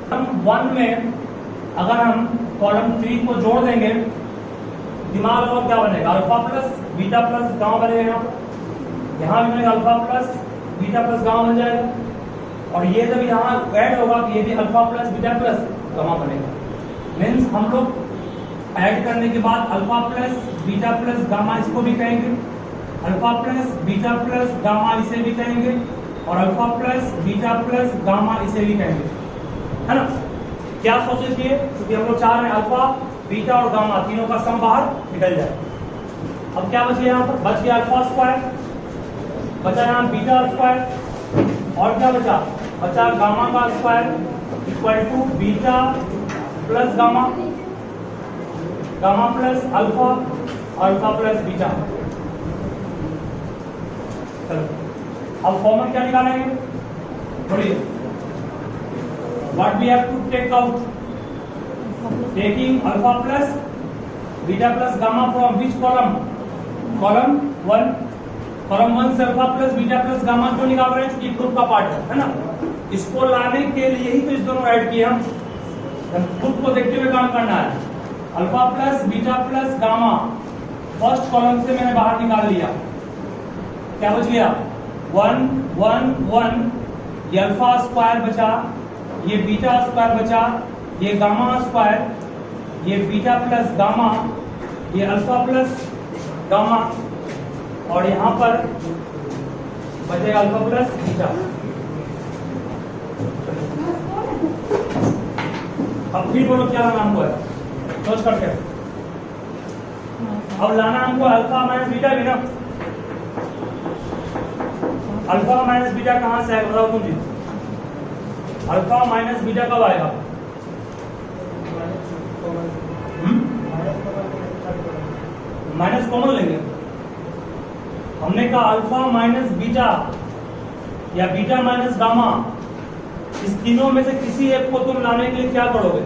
1 में अगर हम कॉलम 3 को जोड़ देंगे, दिमाग लगाओ क्या बनेगा, alpha plus beta plus gamma बनेगा। यहाँ भी बनेगा alpha plus beta plus gamma बन जाएगा, और ये जब यहाँ ऐड होगा तो ये भी alpha plus beta plus gamma बनेगा। मीन्स हम लोग ऐड करने के बाद alpha plus beta plus gamma इसको भी कहेंगे, alpha plus beta plus gamma इसे भी कहेंगे, और alpha plus beta plus gamma इसे भी कहेंगे, है ना। क्या सोचे थे, क्योंकि हम लोग चाह रहे हैं अल्फा बीटा और गामा तीनों का सम बाहर निकल जाए। अब क्या बचे यहाँ पर, बच गया अल्फा स्क्वायर, बचा यहाँ बीटा स्क्वायर, और क्या बचा, बचा गामा का square equal to beta plus gamma, gamma plus alpha, alpha plus beta. चलो अब फॉर्मूला क्या निकालेंगे, बोलिए। What we have to take out, taking alpha plus beta plus gamma from which column, column 1, column 1 से alpha plus beta plus gamma क्यों निकाल रहे हैं, क्योंकि ग्रुप का पार्ट है ना। इसको लाने के लिए ही तो इस दोनों ऐड किए हम, ग्रुप को देखते हुए काम करना है। Alpha plus beta plus gamma first column से मैंने बाहर निकाल लिया, क्या बच गया 1 1 1, ये अल्फा स्क्वायर बचा, ये बीटा स्क्वायर बचा, ये गामा स्क्वायर, ये बीटा प्लस गामा, ये अल्फा प्लस गामा, और यहां पर बचेगा अल्फा प्लस बीटा। अब फिर बोलो क्या लाना हमको है, सोच करके। अब लाना हमको अल्फा माइनस बीटा भी ना, अल्फा माइनस बीटा कहां से आएगा बताओ तुम जी, अल्फा माइनस बीटा कब आएगा, माइनस कॉमन लेंगे। हमने कहा अल्फा माइनस बीटा या बीटा माइनस गामा, इस तीनों में से किसी एक को तुम लाने के लिए क्या करोगे,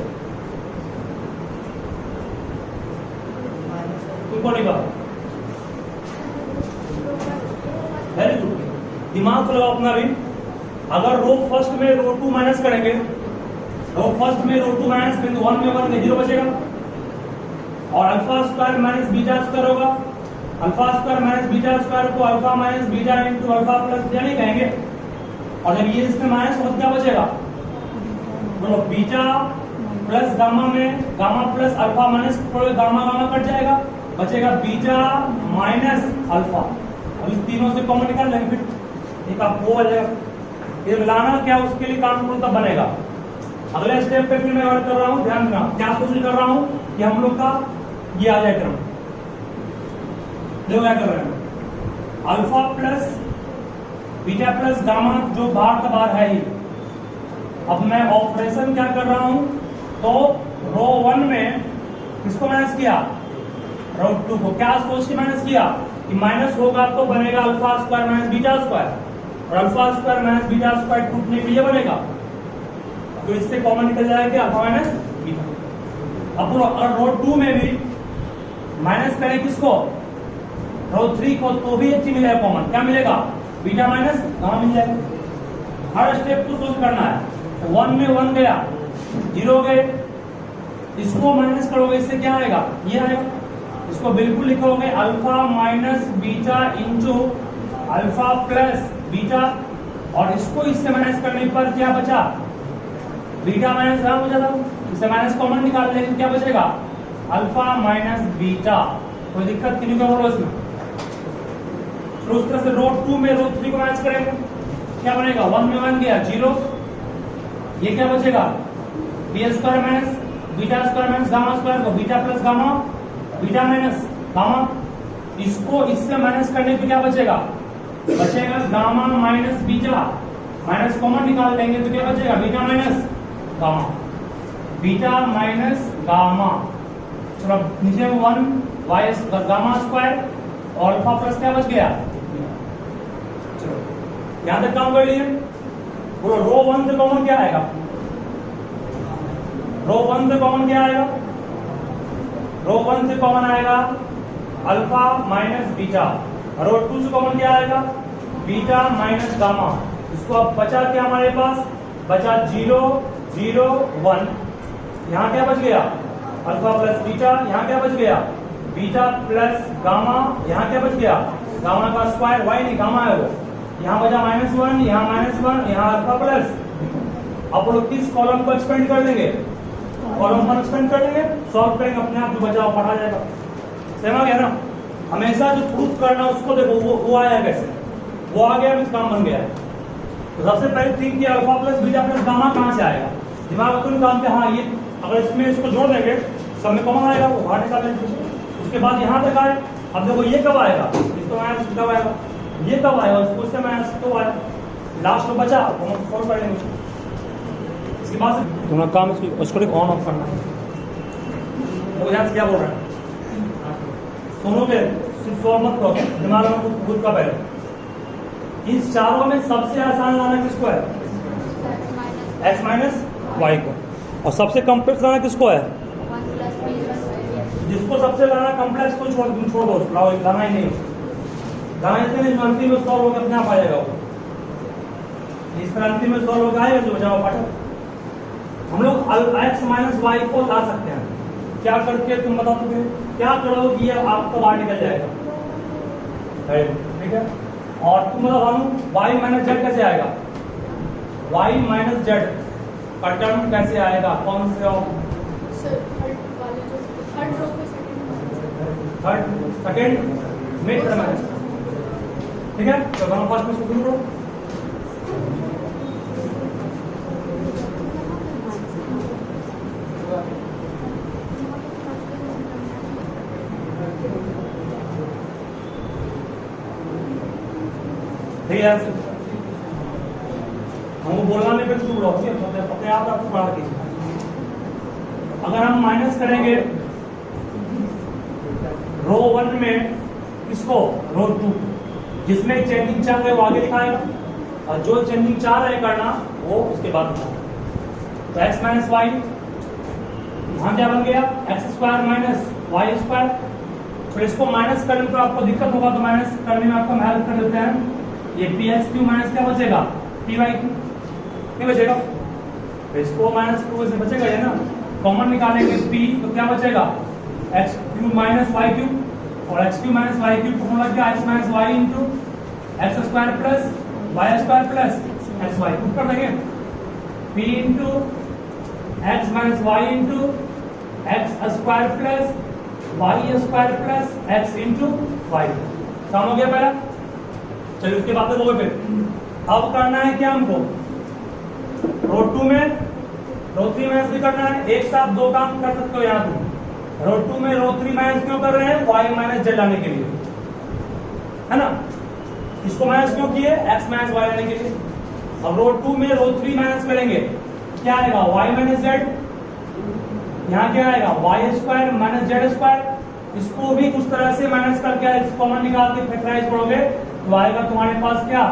तुमको नहीं पता, वेरी गुड, दिमाग को लगाओ अपना भी। अगर रो फर्स्ट में रो 2 माइनस करेंगे, रो फर्स्ट में रो 2 माइनस करेंगे तो 1 में 1 में 0 बचेगा, और alpha square minus beta square होगा, alpha square minus beta square को alpha minus beta into alpha plus beta नहीं कहेंगे, और जब ये इसमें माइनस होगा क्या बचेगा, बोलो बीटा प्लस गामा में gamma plus alpha minus gamma gamma cut जाएगा, बचेगा बीटा माइनस अल्फा। अब इस तीनों से कॉमन निकाल लेंगे, फिर एक आप वो बचेगा, ये मिलाना क्या उसके लिए काम करूं तब बनेगा। अगले स्टेप पे फिर मैं वर्क कर रहा हूं, ध्यान रखना क्या कोशिश कर रहा हूं कि हम लोग का ये आ जाए क्रम। देखो क्या कर रहे हैं, alpha plus beta plus gamma जो बाहर का बाहर है ही। अब मैं ऑपरेशन क्या कर रहा हूं, तो रो 1 में किसको माइनस किया, रो 2 को, क्या सोच के माइनस किया कि माइनस होगा तो बनेगा alpha square minus beta square, और alpha square minus beta square टूटने के लिए बनेगा, तो इससे कॉमन निकल जाएगा अल्फा माइनस बीटा। अब रो 2 में भी माइनस करें किसको, रो 3 को, तो भी एक चीज मिलेगा कॉमन, क्या मिलेगा, बीटा माइनस गामा मिल जाएगा। हर स्टेप को सोल्व करना है, 1 में 1 गया, 0 गए, इसको माइनस करोगे इससे क्या आएगा, ये आएगा, इसको बिल्कुल लिखोगे alpha minus beta into alpha plus beta, और इसको इससे माइनस करने पर क्या बचा, बीटा माइनस गामा बचा था, इससे माइनस कॉमन निकाल लेंगे क्या बचेगा, अल्फा माइनस बीटा। कोई दिक्कत क्यों का बोलो इसमें। तो उस तरह से रो 2 में रो 3 को माइनस करेंगे, क्या बनेगा, 1 में 1 गया 0, ये क्या बचेगा, B square minus beta square minus gamma square को beta plus gamma, beta minus gamma, इसको इससे माइनस करने पे क्या बचेगा, बचेगा gamma minus beta, minus common निकाल लेंगे तो क्या बचेगा, beta minus gamma, beta minus gamma. चलो नीचे 1 वाई गामा स्क्वायर और अल्फा प्लस क्या बच गया, चलो यहां तक काम कर लिए। बोलो रो 1 से कॉमन क्या आएगा, रो 1 से कॉमन क्या आएगा, रो 1 से कॉमन आएगा अल्फा माइनस बीटा, रो 2 से कॉमन क्या आएगा, बीटा माइनस गामा। इसको अब बचा क्या हमारे पास, बचा 0 0 1, यहाँ क्या बच गया अल्फा प्लस बीटा, यहाँ क्या बच गया बीटा प्लस गामा, यहाँ क्या बच गया गामा का स्क्वायर, वाई नहीं गामा है वो, यहाँ बचा -1, यहाँ -1, यहाँ अल्फा प्लस। अब लोग किस कॉलम को एक्सपेंड कर देंगे, कॉलम को एक्सपेंड कर देंगे, सॉल्व करेंगे, अपने आप जो बचा वो पढ़ा जाएगा। समझ गया ना। हमेशा जो प्रूफ करना उसको देखो वो आया कैसे, वो आ गया काम बन गया है। तो सबसे पहले थिंक किया alpha plus beta plus gamma कहाँ से आएगा, दिमाग में तुम काम किया, हाँ ये अगर इसमें इसको जोड़ देंगे सब में कौन आएगा, वो बाहर निकालेंगे। उसके बाद यहाँ तक आए, अब देखो ये कब आएगा, इसको माइनस कब आएगा, ये कब आएगा, उससे माइनस तो आया, लास्ट में बचा तो हम सॉल्व करेंगे। इसके बाद तुम्हारा काम उसको ऑन ऑफ करना है। तो यहाँ से क्या बोल रहा है, सुनोगे सिर्फ सॉल्व मत करो, दिमाग में खुद का पहले। इस चारों में सबसे आसान लाना किसको है, x माइनस वाई को, और सबसे कॉम्प्लेक्स लाना किसको है, जिसको सबसे लाना कॉम्प्लेक्स को छोड़ दो, लाना ही नहीं, लाना इसलिए अंतिम में सॉल्व होकर अपने आप आ जाएगा वो, इस पर अंतिम में सॉल्व होकर आएगा जो बचाओ पाठक। हम लोग x माइनस वाई को ला सकते हैं, क्या करके तुम बता दोगे, क्या करोगे कि ये आपको बाहर निकल जाएगा, ठीक है। और तुम बता भानु y माइनस जेड कैसे आएगा, y माइनस जेड का टर्म कैसे आएगा, कौन से थर्ड सेकेंड मिड टर्म है, ठीक है। तो हम फर्स्ट में शुरू करो, ठीक है। हमको बोलना नहीं, फिर शुरू अपने आप आपको पढ़ा के। अगर हम माइनस करेंगे रो 1 में किसको, रो 2 जिसमें चेंजिंग 4 है वो आगे लिखाएगा, और जो चेंजिंग 4 है करना वो उसके बाद लिखाएगा। तो x माइनस वाई यहाँ क्या बन गया, x square minus Y square. फिर इसको माइनस करने पर आपको दिक्कत होगा, तो माइनस करने में आपको हम हेल्प कर देते हैं। ये पी एक्स क्यू माइनस क्या बचेगा, पी वाई क्यू नहीं बचेगा, इसको माइनस क्यू से बचेगा ये ना, कॉमन निकालेंगे पी तो क्या बचेगा X Q minus Y Q, और X Q minus Y Q formula क्या, X minus Y into x square plus Y square plus x Y, कुछ कर देंगे P into X minus Y into x square plus Y square plus X into Y. काम हो गया पहला, चलिए उसके बाद देखोगे फिर। अब करना है क्या हमको, रो 2 में रो 3 माइनस भी करना है, एक साथ दो काम कर सकते हो यहाँ तुम। रो 2 में रो 3 माइनस क्यों कर रहे हैं, y माइनस जेड लाने के लिए, है ना। इसको माइनस क्यों किए, x माइनस वाई लाने के लिए। अब रो 2 में रो 3 माइनस करेंगे, क्या आएगा y माइनस जेड, यहाँ क्या आएगा y square minus z square. इसको भी उस तरह से माइनस करके कॉमन निकाल के फैक्टराइज करोगे तो आएगा तुम्हारे पास क्या,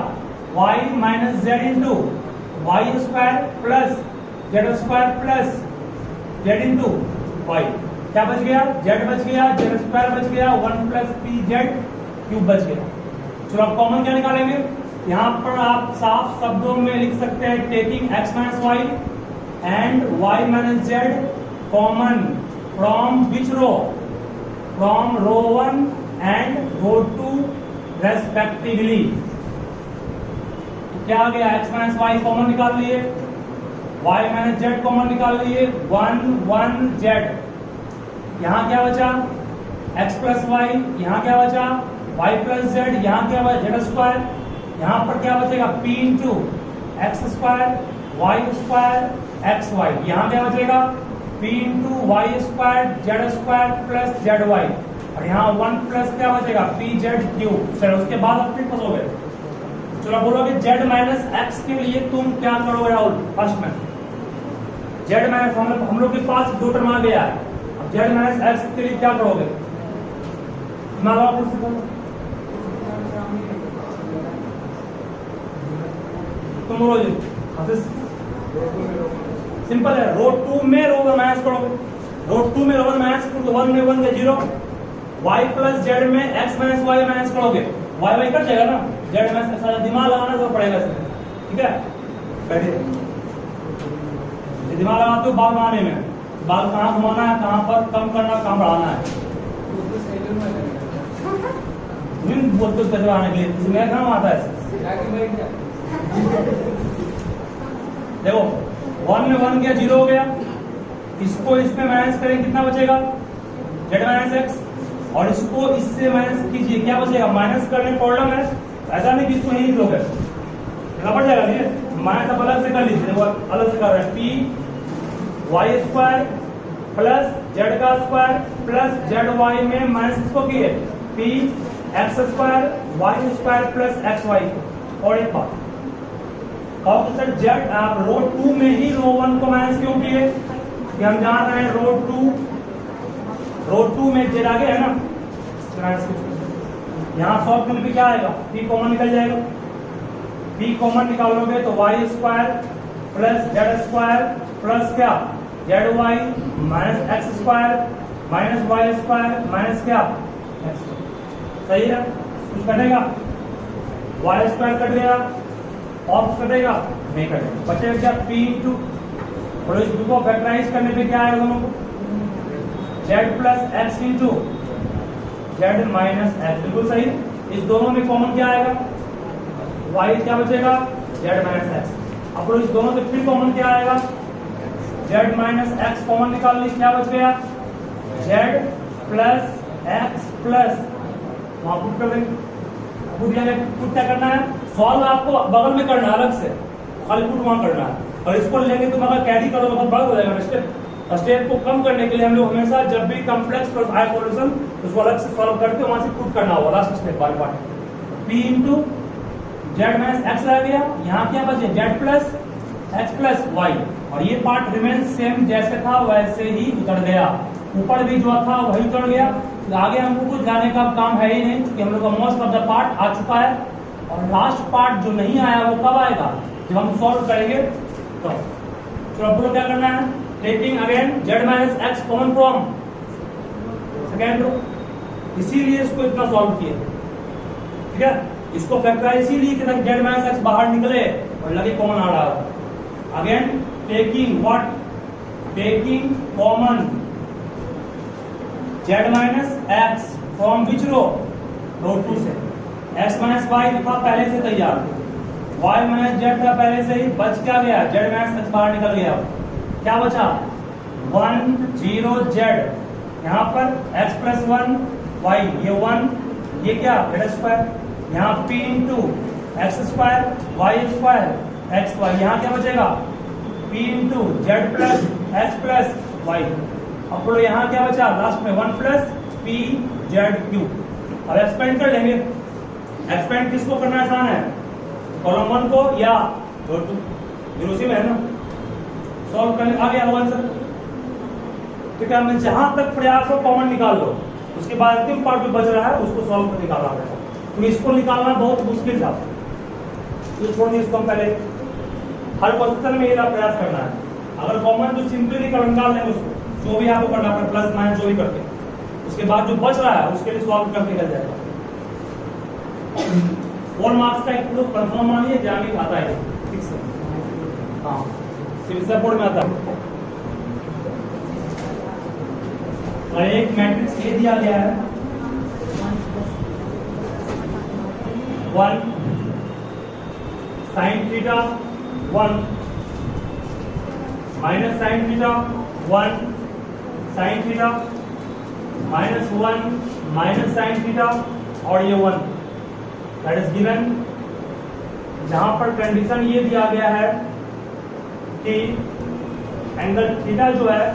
y minus z into y square plus Z square plus z into y. क्या बच गया, जेड बच गया, जेड स्क्वायर बच गया, 1 प्लस पी जेड क्यूब बच गया। चलो अब कॉमन क्या निकालेंगे, यहाँ पर आप साफ शब्दों में लिख सकते हैं taking x minus y and y minus z common from which row, from row 1 and row 2 respectively. क्या आ गया, x माइनस वाई कॉमन निकाल लिए, y माइनस जेड कॉमन निकाल लिए, 1 1 जेड। यहाँ क्या बचा x प्लस वाई, यहाँ क्या बचा y प्लस जेड, यहाँ क्या बचा जेड स्क्वायर, यहाँ पर क्या बचेगा p into x square y square x y, यहाँ क्या बचेगा p into y square z square plus z y, और यहाँ 1 प्लस क्या बचेगा पी जेड क्यूब। चलो उसके बाद अब फिर फंसोगे, चलो बोलोगे z माइनस एक्स के लिए तुम क्या करोगे राहुल, फर्स्ट में z माइनस हम लोग के पास दो टर्म आ गया है, अब z माइनस एक्स के लिए क्या करोगे, तुम बोलो जी, सिंपल है। रो 2 में रो 1 माइनस करोगे, रो 2 में रो 1 माइनस करोगे, 1 में 1 0, y प्लस जेड में x माइनस वाई माइनस करोगे, y वाई कट जाएगा ना, जेड माइनस दिमाग लगाना तो पड़ेगा इसमें, ठीक है। बैठिए दिमाग लगाते हो बाल बनाने में, बाल कहाँ घुमाना है, कहाँ पर कम करना, कहाँ बढ़ाना है, बोलते हो पैसे बढ़ाने के लिए, मेरा काम आता है। देखो 1 में 1 गया, 0 हो गया, इसको इसमें माइनस करें कितना बचेगा, z माइनस एक्स, और इसको इससे माइनस कीजिए क्या बचेगा, माइनस करने प्रॉब्लम है, ऐसा नहीं कि इसको यही लोगे पड़ जाएगा, ठीक है, माइनस आप अलग से कर लीजिए, देखो अलग से कर रहे हैं, p y square plus z का स्क्वायर प्लस जेड वाई में माइनस किसको किए, p x square y square plus x y. और एक बात और सर जेड आप रो 2 में ही रो 1 को माइनस क्यों किए, कि हम जान रहे हैं रो 2 में जेड आगे है ना, यहाँ सॉल्व करने पे क्या आएगा, पी कॉमन निकल जाएगा, पी कॉमन निकालोगे तो Y square plus Z square plus क्या Z Y minus X square minus Y square minus क्या एक्स, सही है, कुछ कटेगा, वाई स्क्वायर कट गया और कटेगा नहीं कटेगा, बचेगा क्या पी इंटू, और इसको फैक्टराइज करने पे क्या आएगा दोनों को, Z plus X into z minus x, बिल्कुल सही। इस दोनों में कॉमन क्या आएगा, वाई क्या बचेगा, जेड माइनस एक्स, अब इस दोनों से फिर कॉमन क्या आएगा, जेड माइनस एक्स कॉमन निकाल ली, क्या बच गया, जेड प्लस एक्स प्लस, वहां पुट कर देंगे, पुट क्या करना है, सॉल्व आपको बगल में करना है अलग से, खाली पुट वहां करना है, और इसको लेंगे तो अगर कैरी करो बहुत बड़ा हो जाएगा। स्टेप को कम करने के लिए हम लोग हमेशा जब भी कम्प्लेक्स प्लस हाई सॉल्यूशन उसको अलग से सॉल्व करके वहां से पुट करना होगा, last step by part, p into z minus x रह गया, यहाँ क्या बचे z plus x plus y, और ये पार्ट रिमेन सेम जैसे था वैसे ही उतर गया, ऊपर भी जो था वही उतर गया, तो आगे हमको कुछ जाने का काम है ही नहीं, क्योंकि हम लोग का मोस्ट ऑफ द पार्ट आ चुका है, और लास्ट पार्ट जो नहीं आया वो कब आएगा, जब हम सॉल्व करेंगे तो अब लोग क्या करना है, taking again z minus x common from second row, इसीलिए इसको इतना सॉल्व किए, ठीक है, इसको फैक्टराइज इसीलिए कि जेड माइनस एक्स बाहर निकले और लगे कॉमन आ रहा है। Again taking what, taking common Z minus X from which row, row 2 से, एक्स माइनस वाई था पहले से तैयार, वाई माइनस जेड था पहले से ही, बच क्या गया, जेड माइनस एक्स बाहर निकल गया, क्या बचा 1 0 जेड, यहाँ पर x प्लस 1 वाई, ये 1, ये क्या जेड स्क्वायर, यहाँ p into x square y square x y, यहाँ क्या बचेगा p into z plus x plus y, अब बोलो यहाँ क्या बचा लास्ट में 1 प्लस पी जेड क्यू। अब एक्सपेंड कर लेंगे, एक्सपेंड किसको करना आसान है, कॉलम 1 को या रो 2, उसी में है ना, सॉल्व करने आ गया होगा आंसर, ठीक है, हमने जहां तक प्रयास हो कॉमन निकाल लो, उसके बाद अंतिम पार्ट जो बच रहा है उसको सॉल्व कर निकालना पड़ेगा, तो इसको निकालना बहुत मुश्किल था, तो छोड़ दिए, इसको हम पहले हर क्वेश्चन में ये प्रयास करना है, अगर कॉमन जो सिंपली निकाल लेंगे उसको जो भी आपको करना पड़े प्लस माइनस जो भी करके, उसके बाद जो बच रहा है उसके लिए सॉल्व करके निकल जाएगा। 4 मार्क्स का एक लोग कंफर्म मानिए, जाने आता है, ठीक है, हाँ सिविल बोर्ड में आता है, और एक मैट्रिक्स ए दिया गया है 1 sin theta 1 minus sine theta 1 sin theta minus 1 minus sine theta, और ये 1 दैट इज गिवन, जहां पर कंडीशन ये दिया गया है कि एंगल थीटा जो है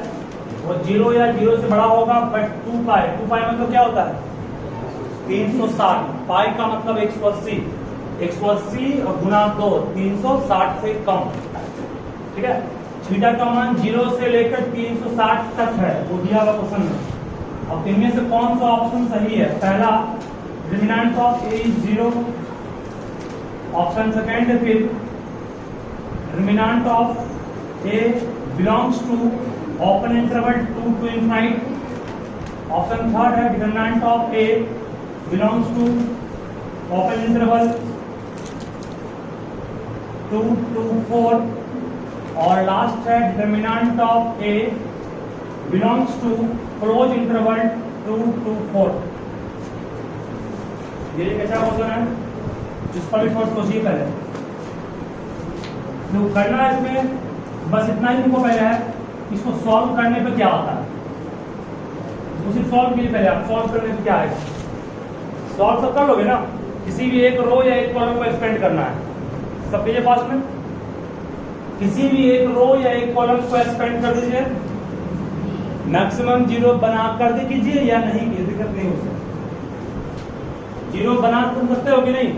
वो 0 या 0 से बड़ा होगा, बट 2 पाई मतलब क्या होता है 360, पाई का मतलब 180, 180 और गुना 2 360 से कम, ठीक है, थीटा का मान 0 से लेकर 360 तक है, वो दिया हुआ क्वेश्चन में। अब इनमें से कौन सा ऑप्शन सही है, पहला determinant of A is 0, option second है फिर determinant of A belongs to open interval 2 to infinite, option third है determinant of A belongs to open interval 2 to 4, और लास्ट है determinant of A belongs to close interval 2 to 4। ये कैसा question है जिसका भी थोड़ा सोचिए पहले जो करना है इसमें, बस इतना ही तुमको पहले है इसको सॉल्व करने पे क्या आता है, सिर्फ सॉल्व कीजिए पहले आप, सॉल्व करने पे क्या है सॉल्व सब कर लोगे ना। किसी भी एक रो या एक कॉलम को एक्सपेंड करना है सब कीजिए फास्ट में, किसी भी एक रो या एक कॉलम को एक्सपेंड कर दीजिए, मैक्सिमम जीरो बना कर दे कीजिए या नहीं कीजिए, दिक्कत नहीं हो सकती। जीरो बना तुम सकते हो कि नहीं,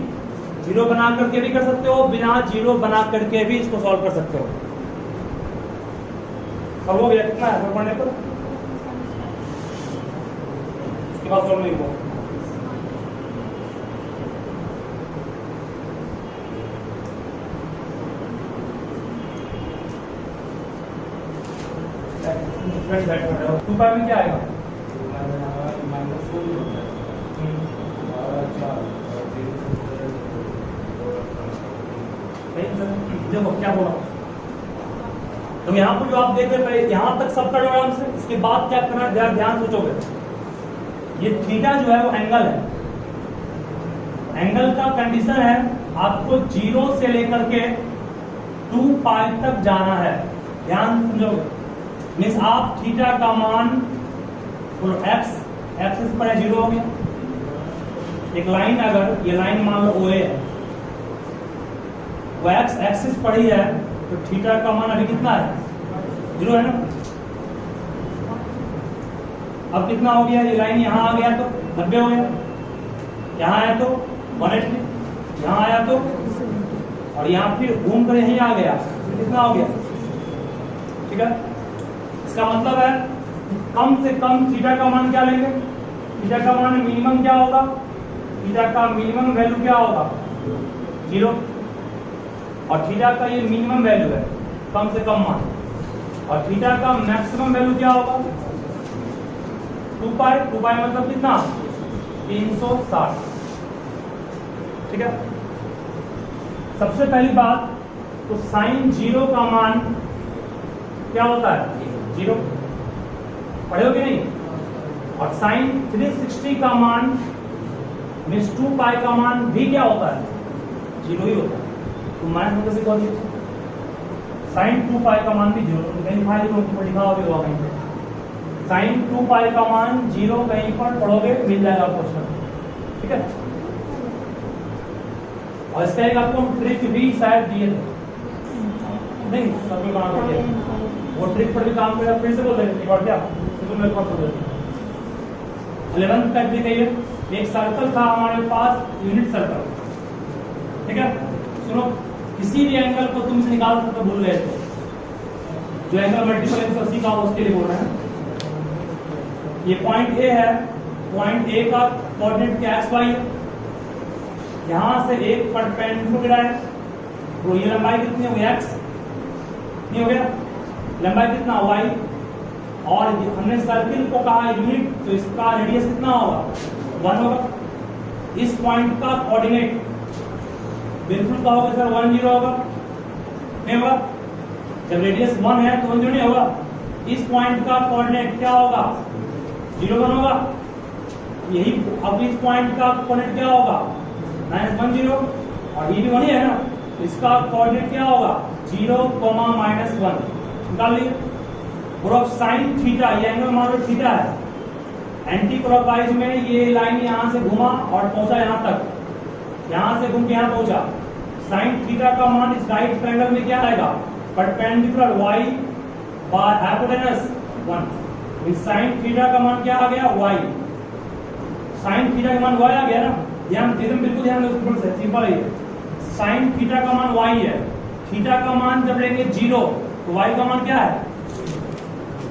जीरो बना करके भी कर सकते हो, बिना जीरो बना करके भी इसको सॉल्व कर सकते हो। सॉल्व हो गया कितना है पढ़ने पर, उसके बाद सॉल्व नहीं हुआ। टू पाई में क्या आएगा, देखो क्या बोला, तो यहाँ पर जो आप देख रहे हैं यहाँ तक सब कर लो आराम से, इसके बाद क्या करना है ध्यान सोचोगे। ये थीटा जो है वो एंगल है, एंगल का कंडीशन है आपको जीरो से लेकर के 2 पाई तक जाना है, ध्यान समझोगे। मीन्स आप थीटा का मान और एक्स एक्सिस पर है जीरो हो गया, एक लाइन अगर ये लाइन मान लो ओ है वो एक्स एक्सिस पर ही है तो थीटा का मान अभी कितना है जीरो है ना। अब कितना हो गया, ये लाइन यहाँ आ गया तो 90 हो गया, यहाँ आया तो 180, यहाँ आया तो और यहाँ फिर घूम कर यहीं आ गया तो कितना हो गया, ठीक है। इसका मतलब है कम से कम थीटा का मान क्या लेंगे, थीटा का मान मिनिमम क्या होगा, थीटा का मिनिमम वैल्यू क्या होगा जीरो, और थीटा का ये मिनिमम वैल्यू है कम से कम मान, और थीटा का मैक्सिमम वैल्यू क्या होगा 2 पाई, 2 पाई मतलब कितना 360, ठीक है। सबसे पहली बात तो साइन जीरो का मान क्या होता है जीरो, पढ़े हो कि नहीं, और साइन 360 का मान मीन्स 2 पाई का मान भी क्या होता है जीरो ही होता है, तो माइनस में कैसे कह दिए, साइन 2 पाई का मान भी जीरो, कहीं फाइल लिखा होगा कहीं पे साइन 2 पाई का मान जीरो, कहीं पर पढ़ोगे मिल जाएगा क्वेश्चन, ठीक है। और इसका एक आपको ट्रिक भी शायद दिए थे नहीं, सब में काम करते वो ट्रिक पर भी काम करेगा, फिर से बोल देंगे एक बार क्या तो मेरे पास बोल देते 11th का ट्रिक है ये, एक सर्कल था हमारे पास यूनिट सर्कल, ठीक है। सुनो किसी भी एंगल को तुम से निकाल सकते भूल गए तो, जो एंगल मल्टीपल 180 का उसके लिए बोल रहे हैं। ये पॉइंट ए है, पॉइंट ए का कोऑर्डिनेट क्या एक्स वाई है, यहां से एक परपेंडिकुलर है तो ये लंबाई कितनी हो गई एक्स, नहीं हो गया लंबाई कितना वाई, और हमने सर्किल को कहा यूनिट तो इसका रेडियस कितना होगा 1 होगा। इस पॉइंट का कोऑर्डिनेट बिल्कुल कहोगे सर 1 0 होगा, नहीं होगा, जब रेडियस 1 है तो 1 0 नहीं होगा। इस पॉइंट का कोऑर्डिनेट क्या होगा 0 1 होगा, यही अब इस पॉइंट का कोऑर्डिनेट क्या होगा -1 0, और ये भी 1 ही है ना, इसका कोऑर्डिनेट क्या होगा 0, -1 निकाल लिए। और अब साइन थीटा, ये एंगल मान लो थीटा है, एंटी क्लॉकवाइज में ये लाइन यहां से घुमा और पहुंचा यहां तक, यहां से घूम के यहां पहुंचा, साइन थीटा का मान इस राइट ट्रायंगल में क्या आएगा परपेंडिकुलर y बाय हाइपोटेनस 1, इस साइन थीटा का मान क्या आ गया y, साइन थीटा का मान y आ गया ना, ध्यान एकदम बिल्कुल ध्यान दो, सिंपल है, साइन थीटा का मान y है, थीटा का मान जब लेंगे 0 तो y का मान क्या है,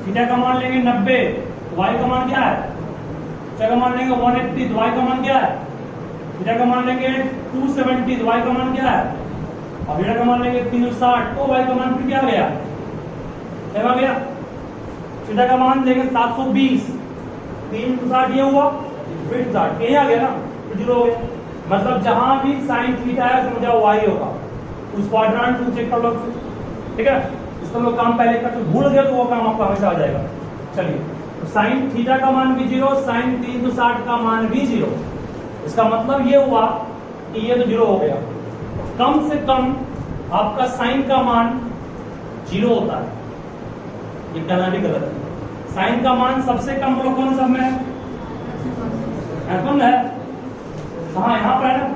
थीटा का मान लेंगे 90 तो y का मान क्या है, थीटा का मान लेंगे 180 तो y का मान क्या है, थीटा का मान लेंगे 270 तो y का मान क्या है, और थीटा का मान लेंगे 360 तो y का मान फिर क्या आ गया, क्या आ गया, थीटा का मान लेंगे 720, 360 ये हुआ फिर 60 यही आ गया ना, फिर 0 हो गया। मतलब जहां भी साइन थीटा है समझ जाओ y होगा, उस क्वाड्रेंट को चेक कर लो, ठीक है। इसका लोग काम पहले करते भूल गए तो वो काम आपका हमेशा आ जाएगा। चलिए, तो साइन थीटा का मान भी 0, साइन 360 का मान भी 0। इसका मतलब ये हुआ कि ये तो 0 हो गया। कम से कम आपका साइन का मान 0 होता है, ये कहना भी गलत है। साइन का मान सबसे कम कौन सा में है? F1 है। हाँ, यहाँ पर है ना,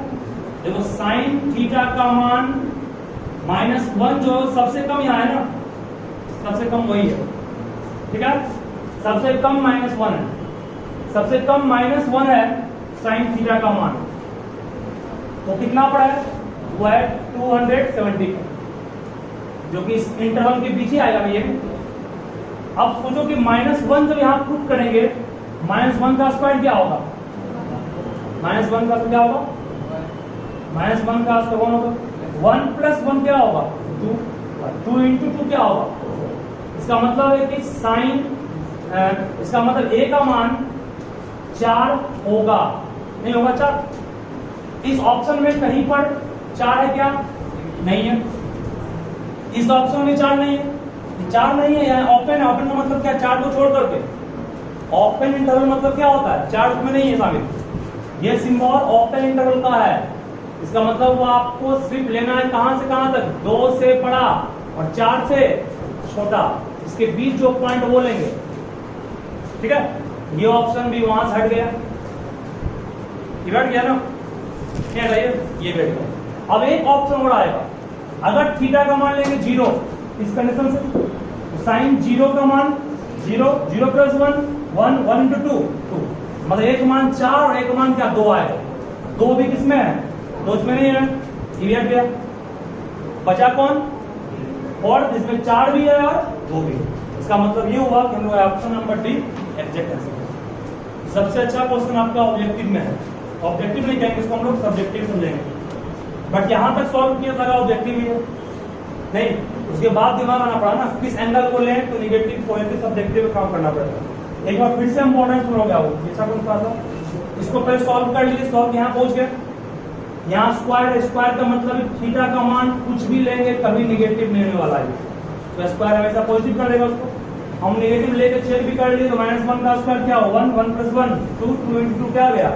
देखो साइन थीटा का मान -1 जो सबसे कम यहाँ है ना, सबसे कम वही है, ठीक है। सबसे कम -1 है, सबसे कम -1 है साइन थीटा का मान। तो कितना पड़ा है? वो है 270, जो कि इस इंटरवल के बीच ही आएगा भैया। अब सोचो कि -1 जब यहाँ पुट करेंगे, -1 का स्क्वायर क्या होगा? -1 का क्या होगा? -1 का स्क्वायर कौन होगा? 1 + 1 क्या होगा? 2। 2 × 2 क्या होगा? इसका मतलब है कि साइन, इसका मतलब a का मान 4 होगा, नहीं होगा 4? इस ऑप्शन में कहीं पर 4 है क्या? नहीं है। इस ऑप्शन में 4 नहीं है, 4 नहीं है, यहाँ ओपन है। ओपन का मतलब क्या? 4 को छोड़ करके ओपन इंटरवल मतलब क्या होता है? 4 उसमें नहीं है शामिल। ये सिंबल ओपन इंटरवल का है, इसका मतलब वो आपको सिर्फ लेना है कहां से कहां तक? 2 से बड़ा और 4 से छोटा, इसके बीच जो पॉइंट वो लेंगे, ठीक है। ये ऑप्शन भी वहां से हट गया, ये बैठ गया ना, क्या ये बैठ गया। अब एक ऑप्शन और आएगा, अगर थीटा का मान लेंगे 0 इस कंडीशन से, तो साइन 0 का मान 0, 0 + 1 1, 1 × 2 2, मतलब एक मान 4 और एक मान क्या? 2 आएगा। 2 भी किसमें है? 2 इसमें नहीं है, ये हट गया। बचा कौन? और इसमें 4 भी है और 2 भी। इसका मतलब ये हुआ कि हम लोग option number D exact answer. सबसे अच्छा क्वेश्चन आपका ऑब्जेक्टिव में है। ऑब्जेक्टिव नहीं कहेंगे इसको, हम लोग सब्जेक्टिव समझेंगे, बट यहां तक सॉल्व किया था ऑब्जेक्टिव ही है नहीं। उसके बाद दिमाग आना पड़ा ना, किस एंगल को लें, तो निगेटिव पॉजिटिव सब्जेक्टिव में काम करना पड़ेगा। एक बार फिर से हम मॉडर्न सुनोगे आप, जैसा कौन सा था, इसको पहले सॉल्व कर लीजिए। सॉल्व यहाँ पहुंच गए, यहाँ स्क्वायर, स्क्वायर का मतलब थीटा का मान कुछ भी लेंगे कभी निगेटिव नहीं होने वाला है, तो स्क्वायर हमेशा पॉजिटिव कर देगा उसको। हम नेगेटिव लेके चेक भी कर लिए, तो -1 का स्क्वायर क्या हो? 1, 1 + 1 2, 2 × 2 क्या आ गया?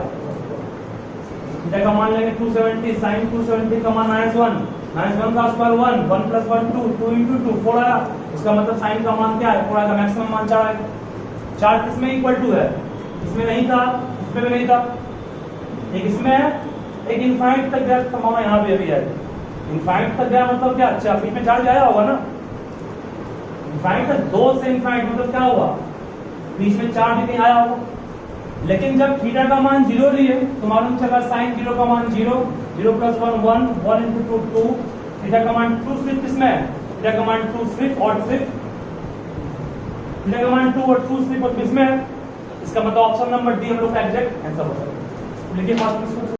थीटा का मान लेंगे 270, साइन 270 का मान -1, -1 का स्क्वायर 1, 1 + 1 2, 2 × 2 4 आया। इसका मतलब साइन का मान क्या है? 4 आएगा, मैक्सिमम मान 4 आएगा। 4 किसमें इक्वल टू है? इसमें नहीं था, इसमें भी नहीं था, एक इसमें है, एक इनफाइनाइट तक गया, संभावना यहाँ पे भी है। इनफाइनाइट तक गया मतलब क्या? अच्छा, बीच में 4 आया होगा ना। इनफाइनाइट तक 2 से इनफाइनाइट मतलब क्या हुआ? बीच में 4 भी कहीं आया होगा। लेकिन जब थीटा का मान 0 लिए तो मालूम चला साइन 0 का मान 0, 0 + 1 1, 1 × 2 2, थीटा का मान 2 सिर्फ किसमें है? थीटा का मान 2 सिर्फ और सिर्फ, थीटा का मान 2 और 2 सिर्फ और किसमें है? इसका मतलब ऑप्शन नंबर डी हम लोग का एग्जैक्ट आंसर होगा। लिखिए फास्ट।